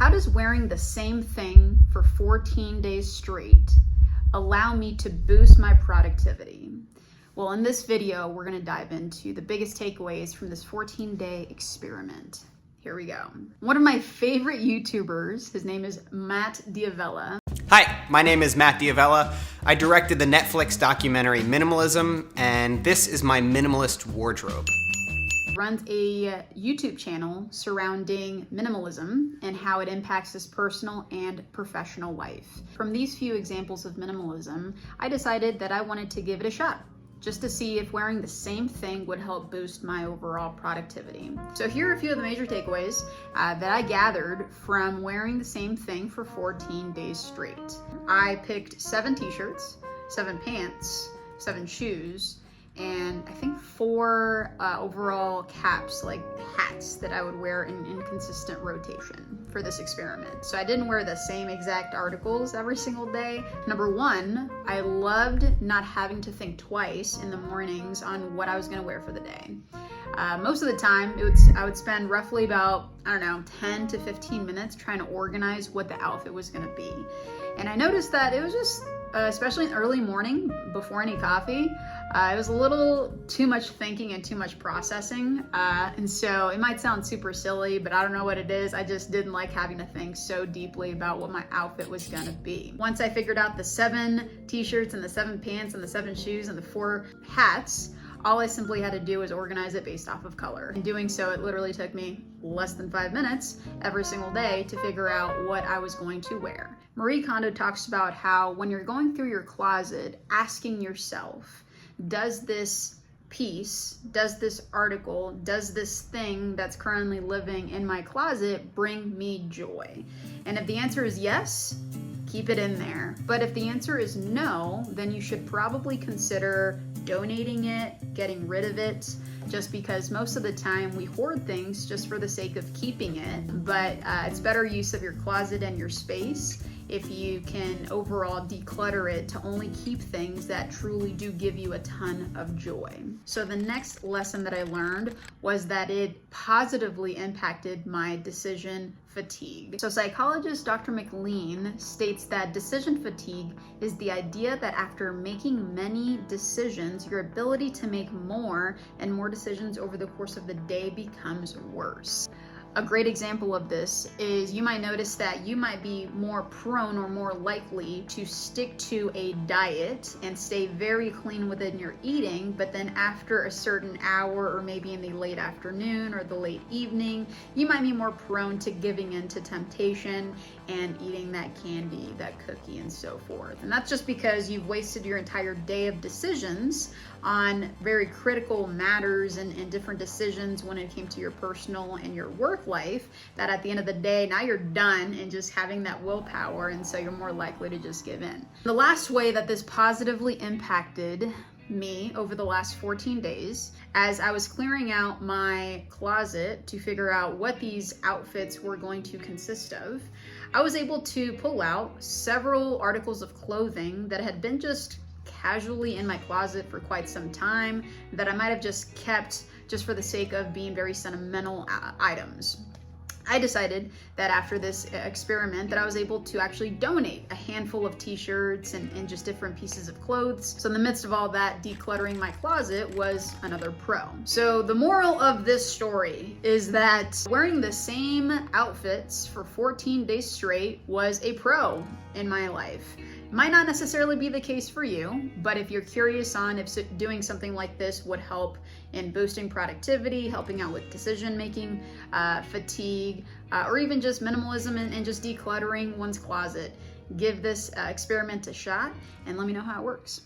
How does wearing the same thing for 14 days straight allow me to boost my productivity? Well, in this video, we're gonna dive into the biggest takeaways from this 14-day experiment. Here we go. One of my favorite YouTubers, his name is Matt D'Avella. Hi, my name is Matt D'Avella. I directed the Netflix documentary Minimalism, and this is my minimalist wardrobe. Runs a YouTube channel surrounding minimalism and how it impacts his personal and professional life. From these few examples of minimalism, I decided that I wanted to give it a shot, just to see if wearing the same thing would help boost my overall productivity. So here are a few of the major takeaways that I gathered from wearing the same thing for 14 days straight. I picked 7 t-shirts, 7 pants, 7 shoes, and I think 4 overall caps, like hats, that I would wear in consistent rotation for this experiment. So I didn't wear the same exact articles every single day. Number 1, I loved not having to think twice in the mornings on what I was gonna wear for the day. Most of the time, I would spend roughly about, 10 to 15 minutes trying to organize what the outfit was gonna be. And I noticed that it was just, especially in the early morning, before any coffee, it was a little too much thinking and too much processing. And so it might sound super silly, but I don't know what it is. I just didn't like having to think so deeply about what my outfit was gonna be. Once I figured out the 7 t-shirts and the 7 pants and the 7 shoes and the 4 hats, all I simply had to do was organize it based off of color. In doing so, it literally took me less than 5 minutes every single day to figure out what I was going to wear. Marie Kondo talks about how when you're going through your closet, asking yourself, does this piece, does this article, does this thing that's currently living in my closet bring me joy? And if the answer is yes, keep it in there. But if the answer is no, then you should probably consider donating it, getting rid of it, just because most of the time we hoard things just for the sake of keeping it. But it's better use of your closet and your space if you can overall declutter it to only keep things that truly do give you a ton of joy. So the next lesson that I learned was that it positively impacted my decision fatigue. So psychologist Dr. McLean states that decision fatigue is the idea that after making many decisions, your ability to make more and more decisions over the course of the day becomes worse. A great example of this is you might notice that you might be more prone or more likely to stick to a diet and stay very clean within your eating, but then after a certain hour or maybe in the late afternoon or the late evening, you might be more prone to giving in to temptation and eating that candy, that cookie, and so forth. And that's just because you've wasted your entire day of decisions on very critical matters and different decisions when it came to your personal and your work life, that at the end of the day, now you're done and just having that willpower, and so you're more likely to just give in. The last way that this positively impacted me over the last 14 days, as I was clearing out my closet to figure out what these outfits were going to consist of, I was able to pull out several articles of clothing that had been just casually in my closet for quite some time, that I might have just kept just for the sake of being very sentimental items. I decided that after this experiment that I was able to actually donate a handful of t-shirts and just different pieces of clothes. So in the midst of all that, decluttering my closet was another pro. So the moral of this story is that wearing the same outfits for 14 days straight was a pro in my life. Might not necessarily be the case for you, but if you're curious on if doing something like this would help in boosting productivity, helping out with decision making, fatigue, or even just minimalism and just decluttering one's closet, give this experiment a shot and let me know how it works.